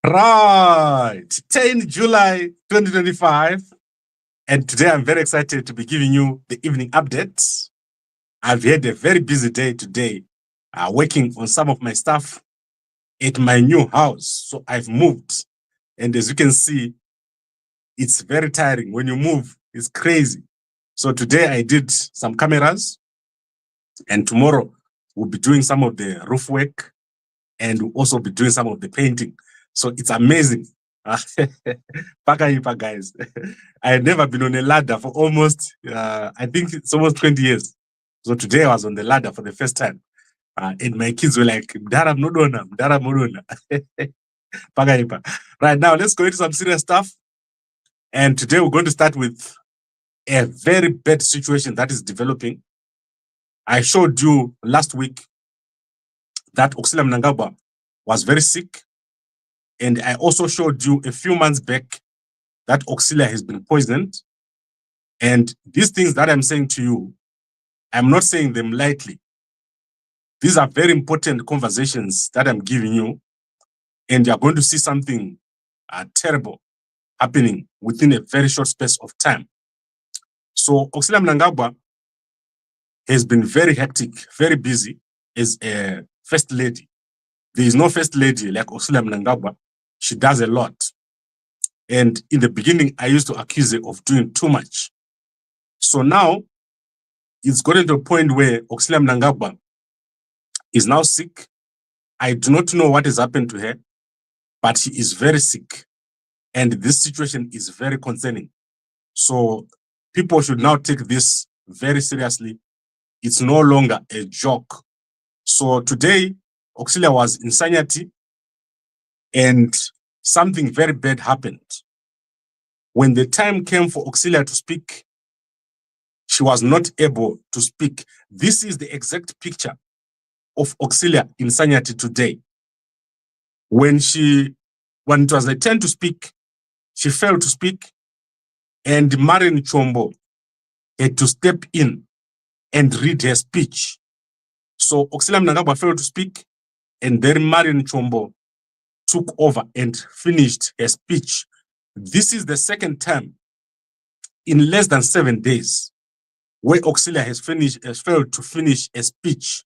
Right, 10 July 2025. And today I'm very excited to be giving you the evening updates. I've had a very busy day today, working on some of my stuff at my new house. So I've moved. And as you can see, it's very tiring. When you move, it's crazy. So today I did some cameras, and tomorrow we'll be doing some of the roof work, and we'll also be doing some of the painting. So it's amazing. Paka guys. I had never been on a ladder for almost, I think it's almost 20 years. So today I was on the ladder for the first time. And my kids were like, Mdara Mnodona, Mdara Mnodona. Paka. Right now, let's go into some serious stuff. And today we're going to start with a very bad situation that is developing. I showed you last week that Auxilia Mnangagwa was very sick. And I also showed you a few months back that Auxilia has been poisoned. And these things that I'm saying to you, I'm not saying them lightly. These are very important conversations that I'm giving you. And you're going to see something terrible happening within a very short space of time. So Auxilia Mnangagwa has been very hectic, very busy as a first lady. There is no first lady like Auxilia Mnangagwa. She does a lot. And in the beginning, I used to accuse her of doing too much. So now, it's gotten to a point where Auxilia Mnangagwa is now sick. I do not know what has happened to her, but she is very sick. And this situation is very concerning. So people should now take this very seriously. It's no longer a joke. So today, Auxilia was in Sanyati, and something very bad happened. When the time came for Auxilia to speak, she was not able to speak. This is the exact picture of Auxilia in Sanyati today. When it was her turn to speak, she failed to speak, and Marian Chombo had to step in and read her speech. So Auxilia Mnangagwa failed to speak, and then Marian Chombo took over and finished her speech. This is the second time in less than 7 days where Auxilia has failed to finish a speech.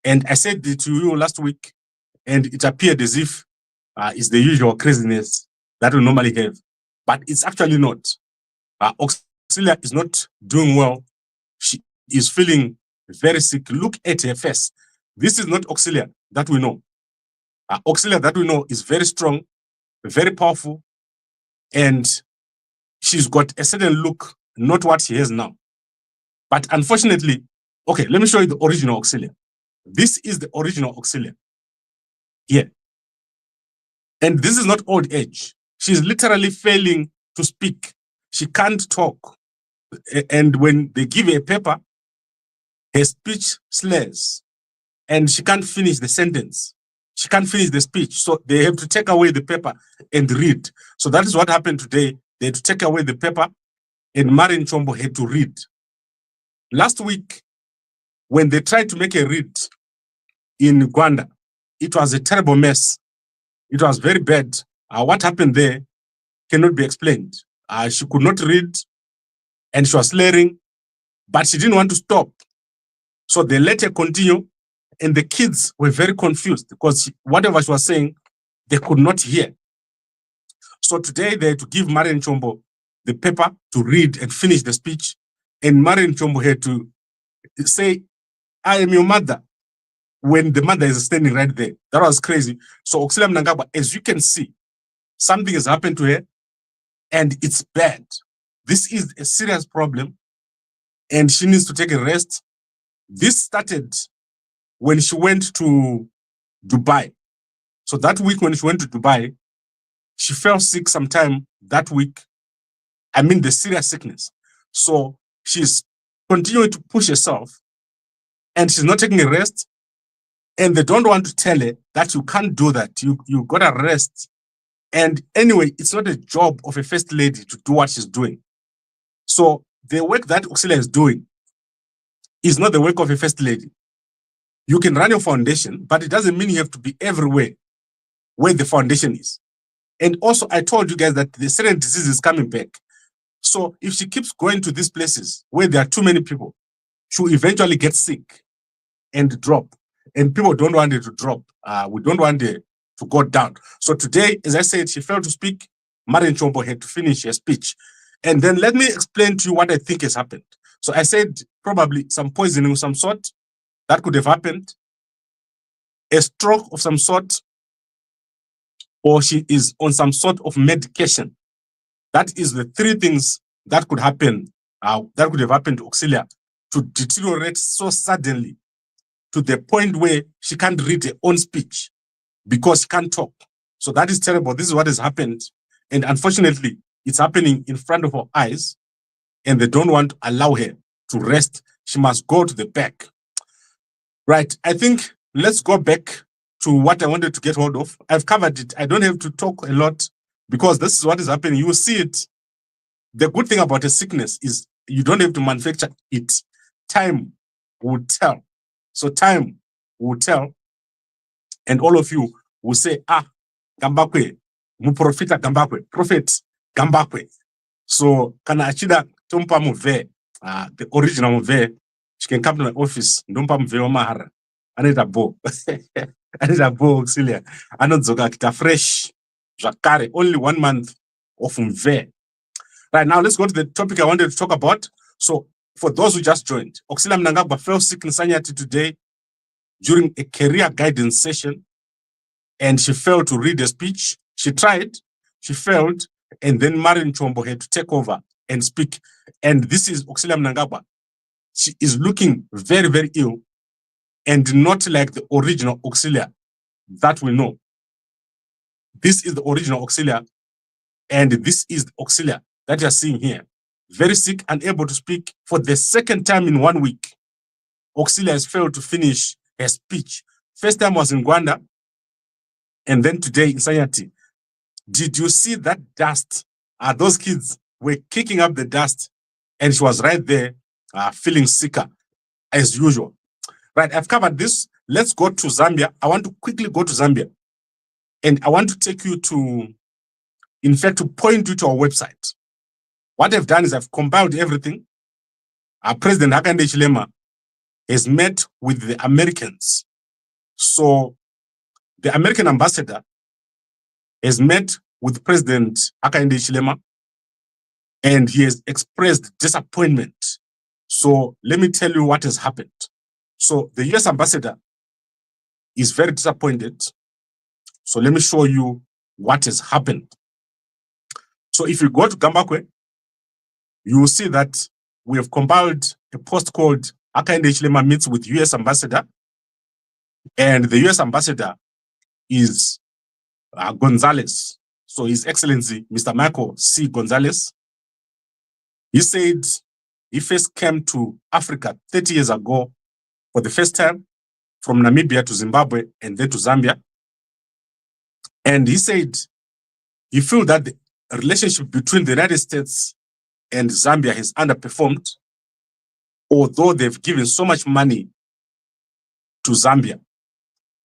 And I said it to you last week, and it appeared as if it's the usual craziness that we normally have. But it's actually not. Auxilia is not doing well. She is feeling very sick. Look at her face. This is not Auxilia that we know. Auxilia that we know is very strong, very powerful, and she's got a certain look, not what she has now. But unfortunately, okay, let me show you the original Auxilia. This is the original Auxilia. Here. And this is not old age. She's literally failing to speak. She can't talk. And when they give her a paper, her speech slurs. And she can't finish the sentence. She can't finish the speech. So they have to take away the paper and read. So that is what happened today. They had to take away the paper, and Marian Chombo had to read. Last week, when they tried to make a read in Uganda, it was a terrible mess. It was very bad. What happened there cannot be explained. She could not read, and she was slurring, but she didn't want to stop. So they let her continue, and the kids were very confused because whatever she was saying, they could not hear. So today they had to give Marian Chombo the paper to read and finish the speech, and Marian Chombo had to say, "I am your mother," when the mother is standing right there. That was crazy. So Auxilia Mnangagwa, as you can see, something has happened to her, and it's bad. This is a serious problem, and she needs to take a rest. This started when she went to Dubai. So that week when she went to Dubai, she fell sick sometime that week. I mean, the serious sickness. So she's continuing to push herself, and she's not taking a rest. And they don't want to tell her that you can't do that. You gotta rest. And anyway, it's not a job of a first lady to do what she's doing. So the work that Auxilia is doing is not the work of a first lady. You can run your foundation, but it doesn't mean you have to be everywhere where the foundation is. And also, I told you guys that the certain disease is coming back. So if she keeps going to these places where there are too many people, she'll eventually get sick and drop. And people don't want it to drop. We don't want it to go down. So today, as I said, she failed to speak. Marian Chombo had to finish her speech. And then let me explain to you what I think has happened. So I said probably some poisoning of some sort that could have happened, a stroke of some sort, or she is on some sort of medication. That is the three things that could happen, that could have happened to Auxilia, to deteriorate so suddenly to the point where she can't read her own speech because she can't talk. So that is terrible. This is what has happened. And unfortunately, it's happening in front of her eyes, and they don't want to allow her to rest. She must go to the back. Right. I think let's go back to what I wanted to get hold of. I've covered it. I don't have to talk a lot because this is what is happening. You will see it. The good thing about a sickness is you don't have to manufacture it. Time will tell. So time will tell. And all of you will say, Gambakwe, muprofita Gambakwe, prophet Gambakwe. So kana achida tumpa muve, the original muve, she can come to my office, ndompa muve wa mahara. Anita bo. Anita bo Auxilia. Anodzoka kita fresh. Jakare, only 1 month of muve. Right, now let's go to the topic I wanted to talk about. So for those who just joined, Auxilia Mnangagwa fell sick in Sanyati today during a career guidance session, and she failed to read a speech. She tried, she failed, and then Marian Chombo had to take over and speak. And this is Auxilia Mnangagwa. She is looking very, very ill and not like the original Auxilia that we know. This is the original Auxilia, and this is the Auxilia that you're seeing here. Very sick, unable to speak for the second time in 1 week. Auxilia has failed to finish her speech. First time was in Rwanda, and then today in Sanyati. Did you see that dust? Those kids were kicking up the dust, and she was right there feeling sicker as usual. Right, I've covered this. Let's go to Zambia. I want to quickly go to Zambia, and I want to take you to, in fact, to point you to our website. What I've done is I've compiled everything. President Hakainde Hichilema has met with the Americans. So the American ambassador has met with President Hakainde Hichilema, and he has expressed disappointment. So let me tell you what has happened. So the US ambassador is very disappointed. So let me show you what has happened. So if you go to Gambakwe, you will see that we have compiled a post called Hakainde Hichilema meets with US ambassador, and the US ambassador is Gonzalez. So His Excellency, Mr. Michael C. Gonzalez. He said he first came to Africa 30 years ago for the first time, from Namibia to Zimbabwe and then to Zambia. And he said he feels that the relationship between the United States and Zambia has underperformed, although they've given so much money to Zambia,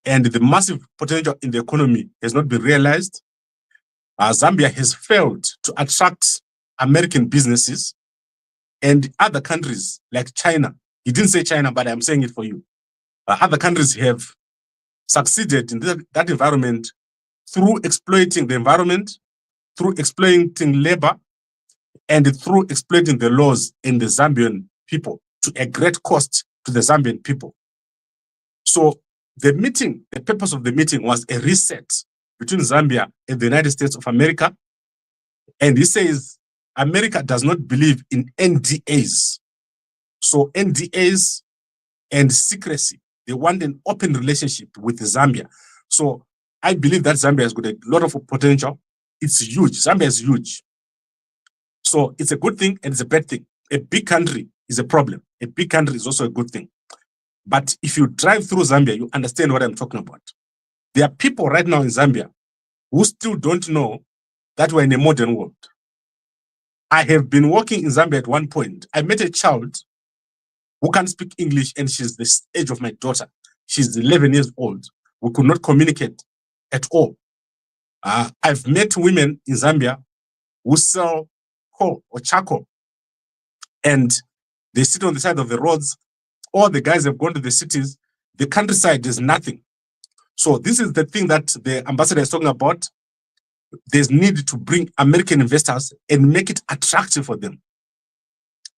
and the massive potential in the economy has not been realized. Zambia has failed to attract American businesses, and other countries like China. He didn't say China, but I'm saying it for you. Other countries have succeeded in that environment through exploiting the environment, through exploiting labor, and through exploiting the laws in the Zambian people to a great cost to the Zambian people. So the meeting, the purpose of the meeting was a reset between Zambia and the United States of America. And he says America does not believe in NDAs. So NDAs and secrecy, they want an open relationship with Zambia. So I believe that Zambia has got a lot of potential. It's huge. Zambia is huge. So it's a good thing and it's a bad thing. A big country is a problem. A big country is also a good thing. But if you drive through Zambia, you understand what I'm talking about. There are people right now in Zambia who still don't know that we're in a modern world. I have been working in Zambia at one point. I met a child who can't speak English, and she's the age of my daughter. She's 11 years old. We could not communicate at all. I've met women in Zambia who sell coal or charcoal, and they sit on the side of the roads. All the guys have gone to the cities. The countryside is nothing. So this is the thing that the ambassador is talking about. There's need to bring American investors and make it attractive for them.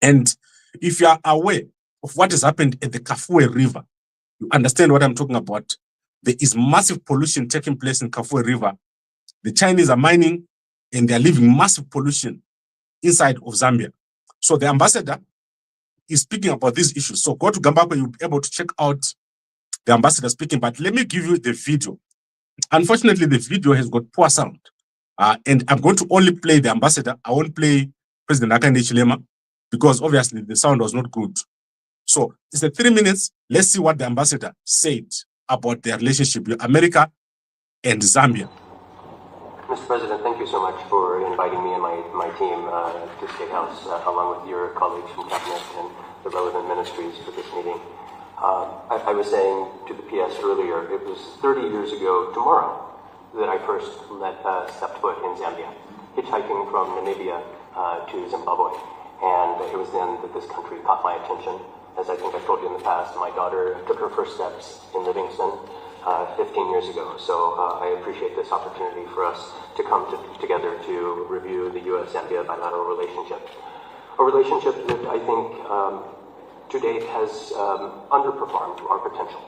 And if you are aware of what has happened at the Kafue River, you understand what I'm talking about. There is massive pollution taking place in Kafue River. The Chinese are mining and they're leaving massive pollution inside of Zambia. So the ambassador is speaking about these issues. So go to Gambakwe, you'll be able to check out the ambassador speaking. But let me give you the video. Unfortunately, the video has got poor sound. And I'm going to only play the ambassador. I won't play President Hakainde Hichilema because obviously the sound was not good. So it's 3 minutes. Let's see what the ambassador said about their relationship with America and Zambia. Mr. President, thank you so much for inviting me and my team to State House, along with your colleagues from Cabinet and the relevant ministries for this meeting. I was saying to the PS earlier, it was 30 years ago tomorrow that I first stepped foot in Zambia, hitchhiking from Namibia to Zimbabwe. And it was then that this country caught my attention. As I think I told you in the past, my daughter took her first steps in Livingston 15 years ago. So I appreciate this opportunity for us to come together to review the US-Zambia bilateral relationship. A relationship that I think to date has underperformed our potential.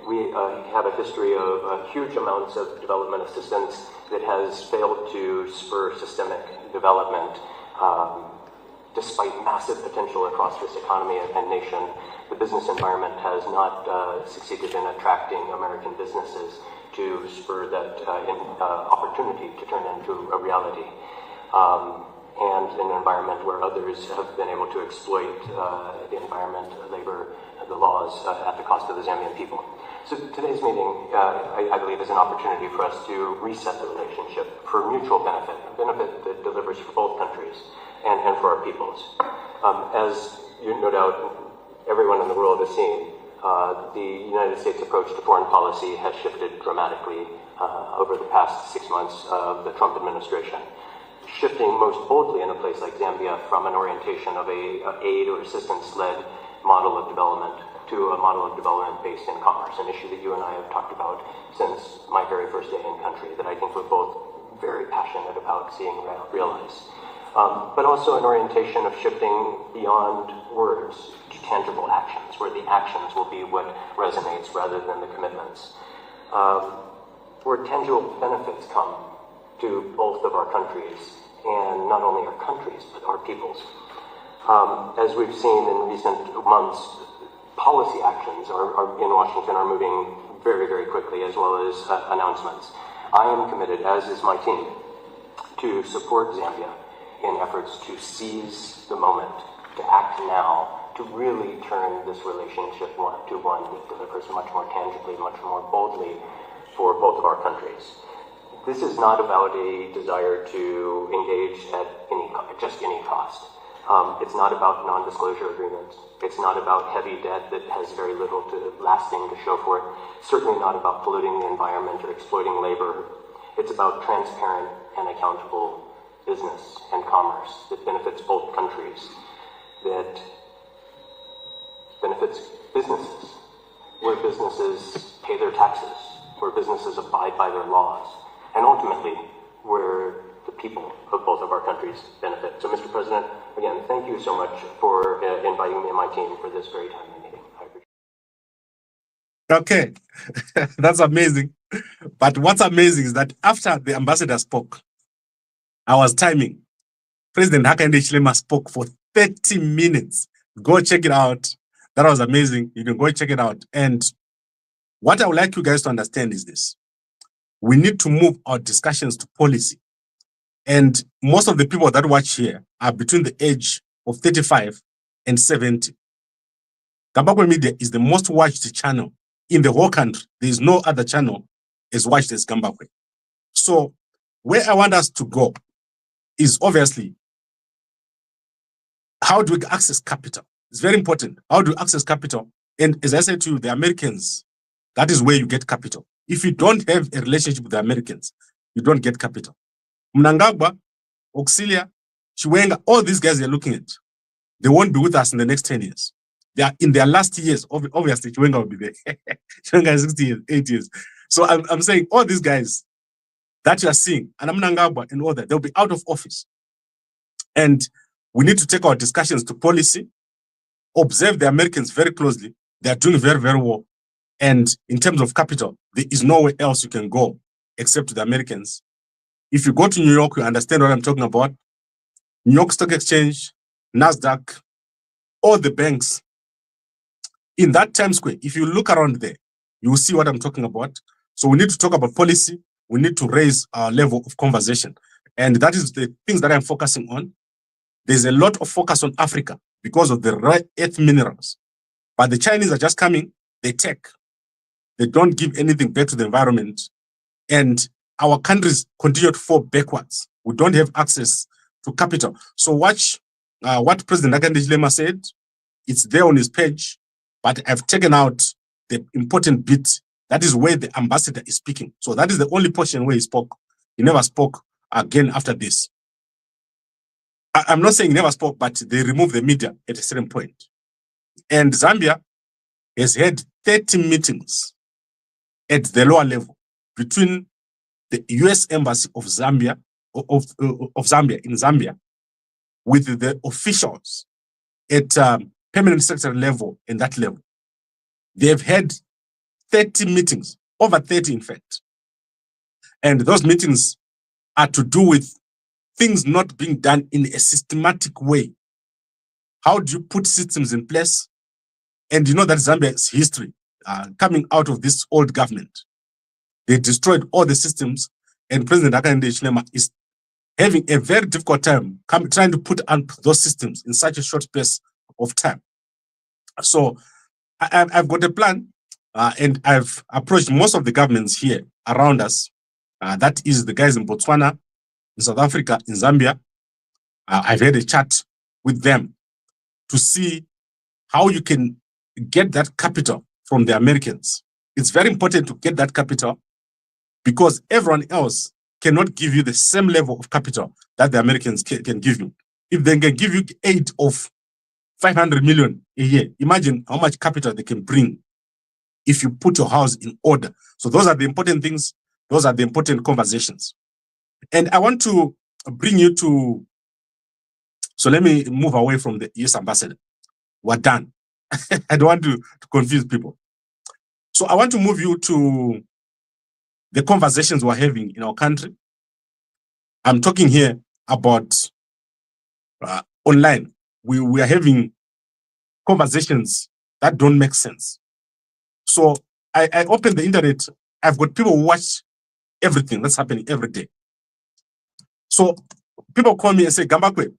We have a history of huge amounts of development assistance that has failed to spur systemic development. Despite massive potential across this economy and nation, the business environment has not succeeded in attracting American businesses to spur that opportunity to turn into a reality. And in an environment where others have been able to exploit the environment, labor, the laws at the cost of the Zambian people. So today's meeting, I believe, is an opportunity for us to reset the relationship for mutual benefit, a benefit that delivers for both countries and for our peoples. As you no doubt everyone in the world has seen, the United States approach to foreign policy has shifted dramatically over the past 6 months of the Trump administration, shifting most boldly in a place like Zambia from an orientation of a aid or assistance-led model of development to a model of development based in commerce, an issue that you and I have talked about since my very first day in country, that I think we're both very passionate about seeing realized. But also an orientation of shifting beyond words to tangible actions, where the actions will be what resonates rather than the commitments. Where tangible benefits come to both of our countries, and not only our countries, but our peoples. As we've seen in recent months, policy actions in Washington are moving very, very quickly, as well as announcements. I am committed, as is my team, to support Zambia in efforts to seize the moment, to act now, to really turn this relationship to one that delivers much more tangibly, much more boldly for both of our countries. This is not about a desire to engage at just any cost. It's not about non-disclosure agreements. It's not about heavy debt that has very little lasting to show for it. Certainly not about polluting the environment or exploiting labor. It's about transparent and accountable business and commerce that benefits both countries, that benefits businesses, where businesses pay their taxes, where businesses abide by their laws, and ultimately where the people of both of our countries benefit. So, Mr. President, again, thank you so much for inviting me and my team for this very timely meeting. I appreciate it. Okay, that's amazing. But what's amazing is that after the ambassador spoke, I was timing. President Hakainde Hichilema spoke for 30 minutes. Go check it out. That was amazing. You can go check it out. And what I would like you guys to understand is this. We need to move our discussions to policy. And most of the people that watch here are between the age of 35 and 70. Gambakwe Media is the most watched channel in the whole country. There is no other channel as watched as Gambakwe. So where I want us to go is obviously, how do we access capital? It's very important. How do you access capital? And as I said to you, the Americans, that is where you get capital. If you don't have a relationship with the Americans, you don't get capital. Mnangagwa, Auxilia, Chiwenga, all these guys you're looking at, they won't be with us in the next 10 years. They are in their last years. Obviously, Chiwenga will be there. Chiwenga is 60 years, 8 years. So I'm saying all these guys that you are seeing, and Mnangagwa and all that, they'll be out of office. And we need to take our discussions to policy, observe the Americans very closely. They are doing very, very well. And in terms of capital, there is nowhere else you can go except to the Americans. If you go to New York, you understand what I'm talking about. New York Stock Exchange, NASDAQ, all the banks. In that Times Square, if you look around there, you will see what I'm talking about. So we need to talk about policy. We need to raise our level of conversation. And that is the things that I'm focusing on. There's a lot of focus on Africa because of the rare earth minerals. But the Chinese are just coming, they take. They don't give anything back to the environment. And our countries continue to fall backwards. We don't have access to capital. So watch what President Hakainde Hichilema said. It's there on his page, but I've taken out the important bit. That is where the ambassador is speaking. So that is the only portion where he spoke. He never spoke again after this. I'm not saying he never spoke, but they removed the media at a certain point. And Zambia has had 30 meetings at the lower level between the US Embassy of Zambia, Zambia in Zambia, with the officials at permanent secretary level and that level. They have had 30 meetings, over 30 in fact. And those meetings are to do with things not being done in a systematic way. How do you put systems in place? And you know that Zambia's history coming out of this old government. They destroyed all the systems, and President Hakainde Hichilema is having a very difficult time trying to put on those systems in such a short space of time. So I've got a plan, and I've approached most of the governments here around us. That is the guys in Botswana, in South Africa, in Zambia. I've had a chat with them to see how you can get that capital from the Americans. It's very important to get that capital because everyone else cannot give you the same level of capital that the Americans can give you. If they can give you aid of 500 million a year, imagine how much capital they can bring if you put your house in order. So those are the important things. Those are the important conversations. And I want to bring you to, so let me move away from the US ambassador. We're done. I don't want to confuse people. So I want to move you to the conversations we're having in our country. I'm talking here about online. We are having conversations that don't make sense. So I open the internet. I've got people who watch everything that's happening every day. So people call me and say, Gambakwe,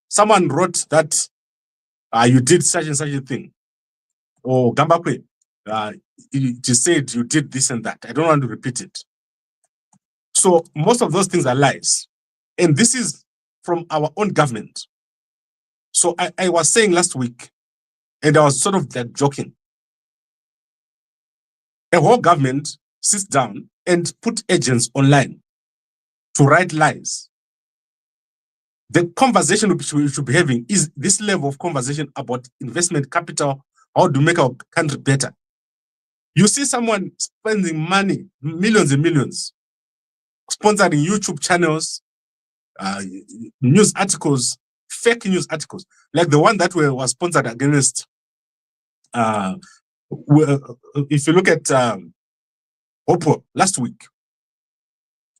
someone wrote that you did such and such a thing. Or Gambakwe, you said you did this and that. I don't want to repeat it. So most of those things are lies. And this is from our own government. So I was saying last week, and I was sort of like joking. A whole government sits down and put agents online to write lies. The conversation which we should be having is this level of conversation about investment capital, how to make our country better. You see someone spending money, millions and millions, sponsoring YouTube channels, news articles, fake news articles, like the one that was sponsored against. If you look at Oppo last week,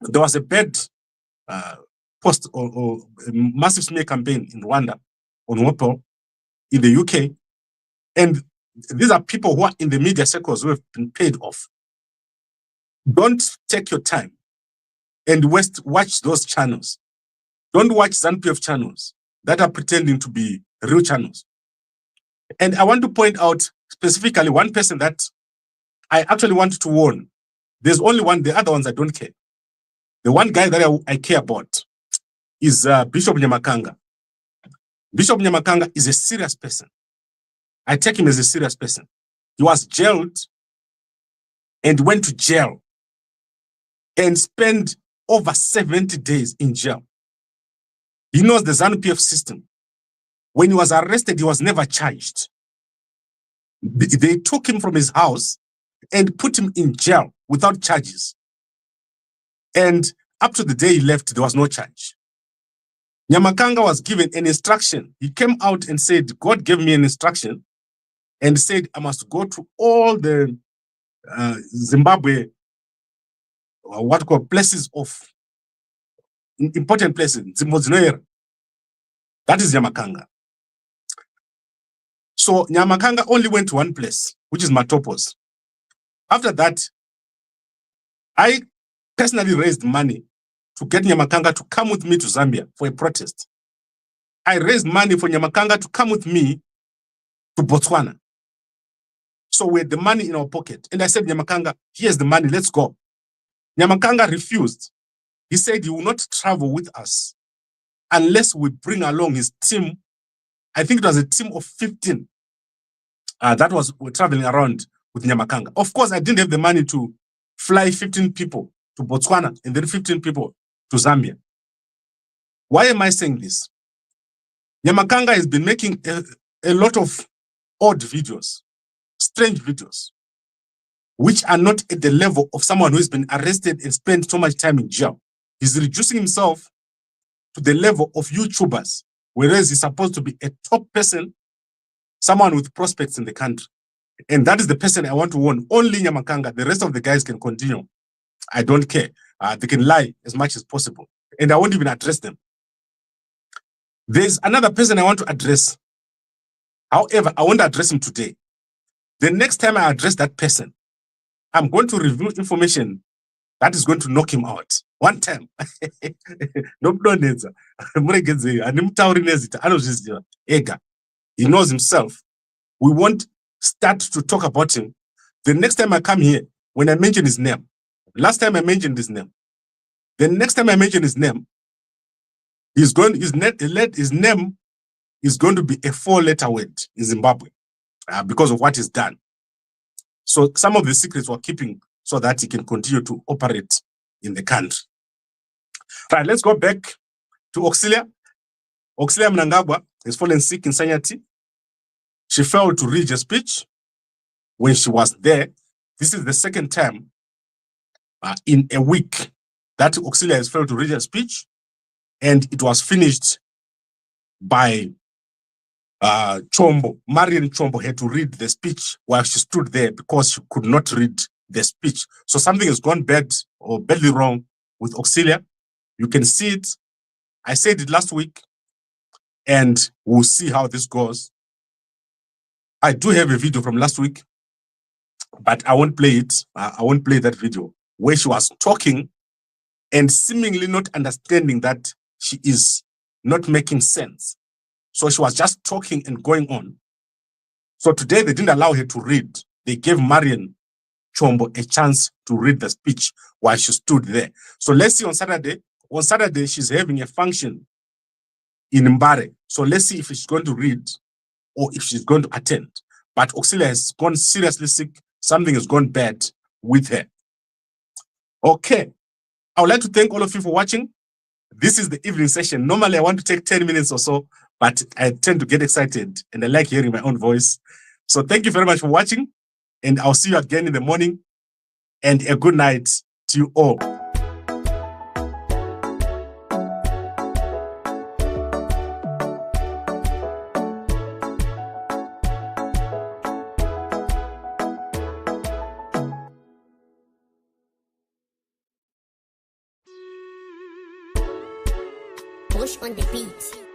there was a bad post or a massive smear campaign in Rwanda on Oppo in the UK. And these are people who are in the media circles who have been paid off. Don't take your time and watch those channels. Don't watch ZANPF channels that are pretending to be real channels. And I want to point out specifically one person that I actually wanted to warn. There's only one, the other ones I don't care. The one guy that I care about is Bishop Nyamakanga. Bishop Nyamakanga is a serious person. I take him as a serious person. He was jailed and went to jail and spent over 70 days in jail. He knows the ZANU-PF system. When he was arrested, he was never charged. They took him from his house and put him in jail without charges. And up to the day he left, there was no charge. Nyamakanga was given an instruction. He came out and said, God gave me an instruction and said, I must go to all the Zimbabwe, what called places of important places, Zimbabwe. That is Nyamakanga. So Nyamakanga only went to one place, which is Matopos. After that, I personally raised money to get Nyamakanga to come with me to Zambia for a protest. I raised money for Nyamakanga to come with me to Botswana. So we had the money in our pocket. And I said, Nyamakanga, here's the money, let's go. Nyamakanga refused. He said he will not travel with us unless we bring along his team. I think it was a team of 15 that was traveling around with Nyamakanga. Of course, I didn't have the money to fly 15 people to Botswana and then 15 people to Zambia. Why am I saying this? Nyamakanga has been making a lot of odd videos, strange videos, which are not at the level of someone who has been arrested and spent so much time in jail. He's reducing himself to the level of YouTubers, whereas he's supposed to be a top person, someone with prospects in the country. And that is the person I want to warn. Only Nyamakanga. The rest of the guys can continue. I don't care. They can lie as much as possible. And I won't even address them. There's another person I want to address. However, I won't address him today. The next time I address that person, I'm going to reveal information that is going to knock him out. One time. He knows himself. We won't start to talk about him. The next time I come here, when I mention his name, last time I mentioned his name, the next time I mention his name, his name is going to be a 4-letter word in Zimbabwe because of what he's done. So some of the secrets we're keeping so that he can continue to operate in the country. Right, let's go back to Auxilia. Auxilia Mnangagwa has fallen sick in Sanyati. She failed to read a speech when she was there. This is the second time in a week that Auxilia has failed to read a speech, and it was finished by Chombo. Marian Chombo had to read the speech while she stood there because she could not read the speech. So something has gone bad or badly wrong with Auxilia. You can see it. I said it last week, and we'll see how this goes. I do have a video from last week, but I won't play it. I won't play that video where she was talking and seemingly not understanding that she is not making sense. So she was just talking and going on. So today they didn't allow her to read. They gave Marian Chombo a chance to read the speech while she stood there. So let's see on Saturday. On Saturday, she's having a function in Mbare. So let's see if she's going to read or if she's going to attend. But Auxilia has gone seriously sick. Something has gone bad with her. Okay. I would like to thank all of you for watching. This is the evening session. Normally, I want to take 10 minutes or so, but I tend to get excited and I like hearing my own voice. So thank you very much for watching, and I'll see you again in the morning, and a good night to you all. Push on the beat.